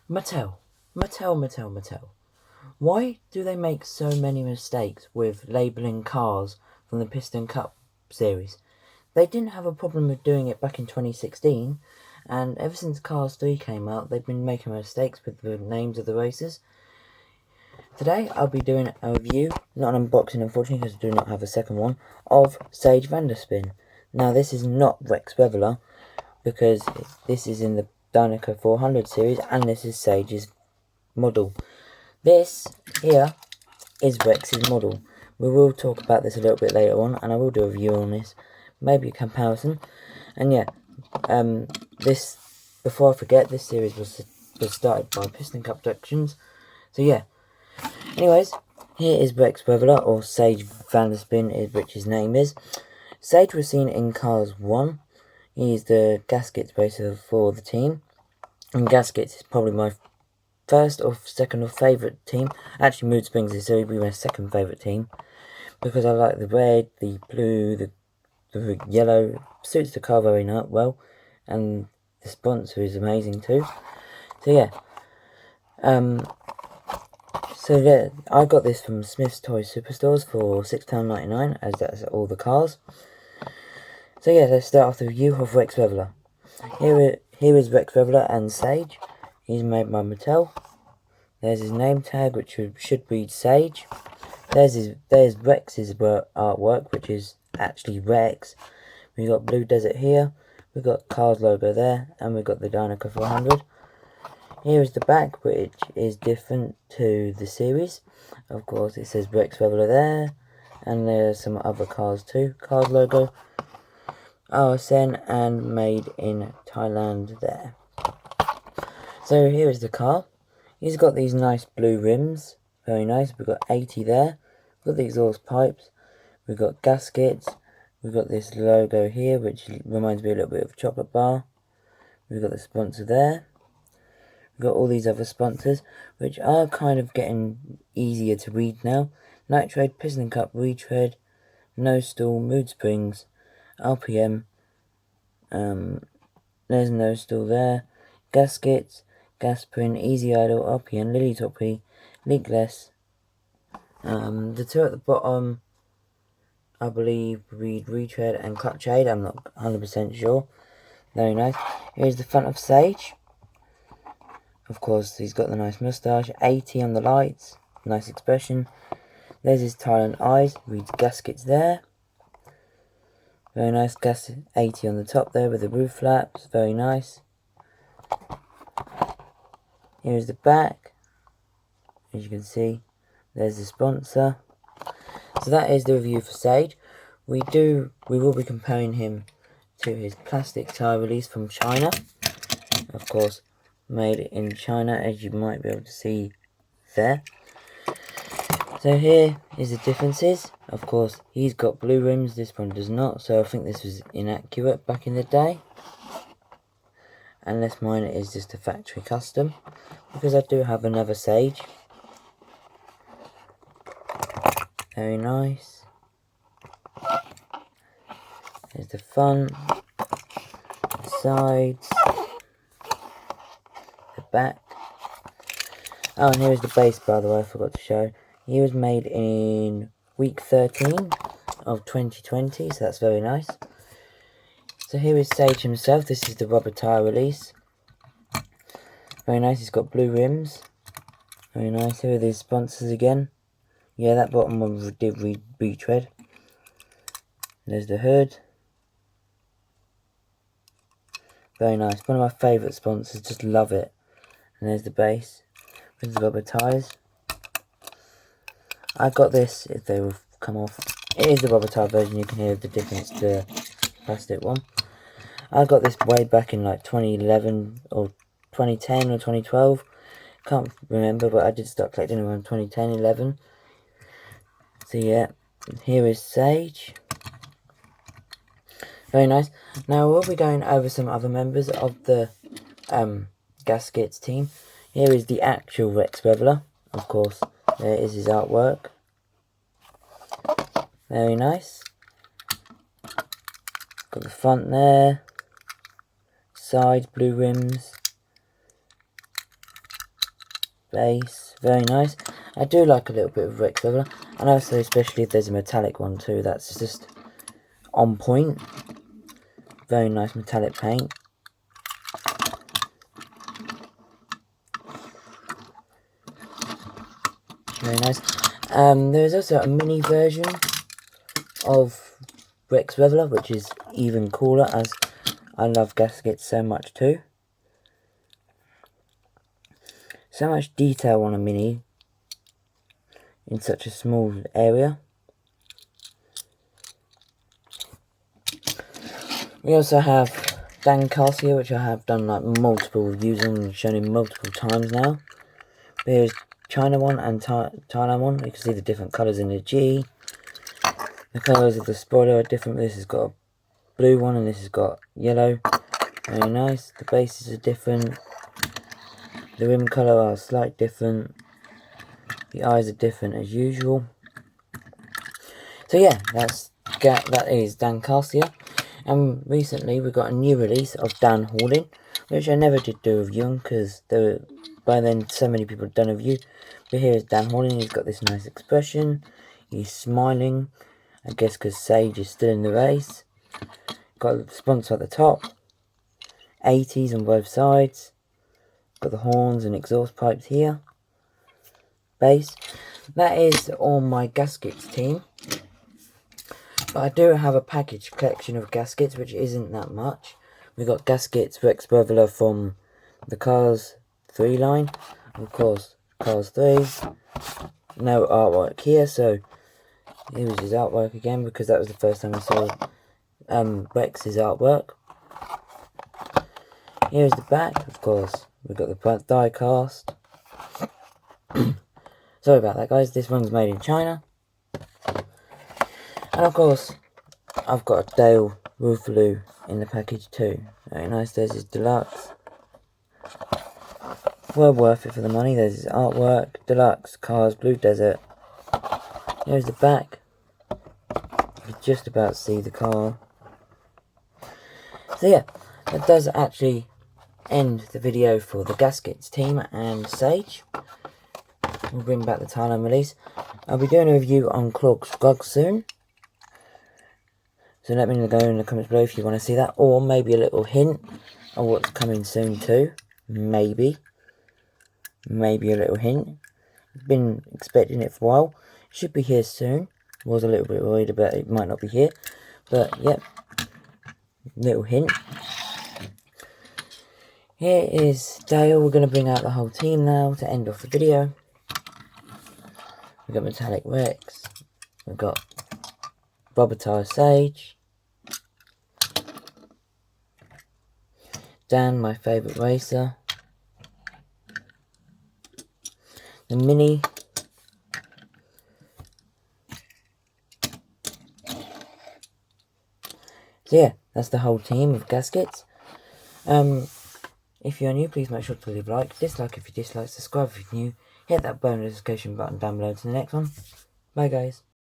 Mattel. Mattel. Why do they make so many mistakes with labelling cars from the Piston Cup series? They didn't have a problem with doing it back in 2016, and ever since Cars 3 came out, they've been making mistakes with the names of the races. Today, I'll be doing a review, not an unboxing unfortunately because I do not have a second one, of Sage Vanderspin. Now, this is not Rex Reveler, because this is in the Dynaco 400 series, and this is Sage's model. This here is Rex's model. We will talk about this a little bit later on, and I will do a review on this, maybe a comparison. And yeah, before I forget, this series was started by Piston Cup Productions. So yeah. Anyways, here is Rex Reveler, or Sage Vanderspin, which his name is. Sage was seen in Cars 1. He's the Gaskets racer for the team. And Gaskets is probably my first or second or favourite team. Actually, Mood Springs is probably my second favourite team, because I like the red, the blue, the yellow. Suits the car very well, and the sponsor is amazing too. So yeah, I got this from Smith's Toy Superstores for £6.99, as that's all the cars. So yeah, let's start off the review of Rex Reveler. Here is Rex Reveler and Sage. He's made by Mattel. There's his name tag, which should read Sage. There's Rex's artwork, which is actually Rex. We've got Blue Desert here. We've got Cars logo there, and we've got the Dynaco 400. Here is the back, which is different to the series. Of course, it says Rex Reveler there, and there's some other cars too. Cars logo, RSN, and made in Thailand there. So here is the car. He's got these nice blue rims, very nice. We've got 80 there. We've got the exhaust pipes. We've got gaskets. We've got this logo here, which reminds me a little bit of a chocolate bar. We've got the sponsor there. We've got all these other sponsors, which are kind of getting easier to read now. Nitrate, Piston Cup, Retread, No Stall, Mood Springs, RPM. There's No Stall there. Gaskets, Gasprint, Easy Idle, RPM, Lily Toppy, Leakless. The two at the bottom, I believe, read Retread and Clutch Aid. I'm not 100% sure. Very nice. Here's the front of Sage. Of course, he's got the nice moustache. 80 on the lights. Nice expression. There's his Thailand eyes. Reads Gaskets there. Very nice. Gas 80 on the top there with the roof flaps. Very nice. Here's the back. As you can see, there's the sponsor. So that is the review for Sage. We will be comparing him to his plastic tire release from China. Of course, made in China, as you might be able to see there. So here is the differences. Of course, he's got blue rims, this one does not, so I think this was inaccurate back in the day. Unless mine is just a factory custom, because I do have another Sage. Very nice. There's the front, the sides, the back. Oh, and here is the base, by the way, I forgot to show. He was made in week 13 of 2020, so that's very nice. So here is Sage himself. This is the rubber tyre release. Very nice, he's got blue rims. Very nice. Here are these sponsors again. Yeah, that bottom one did read Retread. There's the hood. Very nice. One of my favourite sponsors, just love it. And there's the base with the rubber tyres. I got this, if they will come off. It is the rubber tyre version, you can hear the difference to the plastic one. I got this way back in like 2011 or 2010 or 2012. Can't remember, but I did start collecting around 2010, 11. So yeah, here is Sage. Very nice. Now we'll be going over some other members of the Gaskets team. Here is the actual Rex Reveler. Of course, there is his artwork. Very nice. Got the front there. Sides, blue rims. base, very nice. I do like a little bit of Rex Reveler, and also especially if there's a metallic one too, that's just on point. Very nice metallic paint. Very nice. There's also a mini version of Rex Reveler, which is even cooler, as I love gaskets so much too. So much detail on a mini in such a small area. We also have Dan Carcia, which I have done like multiple reviews on and shown him multiple times now. Here's China one and Thailand one. You can see the different colours in the G. The colours of the spoiler are different. This has got a blue one and this has got yellow. Very nice. The bases are different. The rim colour are slightly different. The eyes are different as usual. So yeah, that is Dan Carcia. And recently we got a new release of Dan Hording, which I never did do a review on because by then so many people had done a review. But here is Dan Hording. He's got this nice expression. He's smiling. I guess because Sage is still in the race. Got the sponsor at the top. 80s on both sides. Got the horns and exhaust pipes here. Base. That is all my gaskets team. But I do have a package collection of gaskets, which isn't that much. We got gaskets Rex Reveler from the Cars 3 line. Of course, Cars 3. No artwork here, so here's his artwork again, because that was the first time I saw Rex's artwork. Here's the back, of course. We've got the die cast. Sorry about that, guys. This one's made in China. And of course, I've got a Dale Roofaloo in the package too. Very nice. There's his deluxe. Well worth it for the money. There's his artwork. Deluxe Cars Blue Desert. Here's the back. You can just about see the car. So yeah, that does actually end the video for the gaskets team and Sage. We'll bring back the Thailand release. I'll be doing a review on Clog Scrug soon. So let me know in the comments below if you want to see that. Or maybe a little hint of what's coming soon too. Maybe. Maybe a little hint. I've been expecting it for a while. Should be here soon. Was a little bit worried about it might not be here. But yep. Little hint. Here is Dale. We're going to bring out the whole team now to end off the video. We've got Metallic Rex. We've got Bobbitire Sage. Dan, my favourite racer. The Mini. So yeah, that's the whole team of gaskets. If you're new, please make sure to leave a like, dislike if you dislike, subscribe if you're new, hit that bell notification button down below to the next one. Bye guys.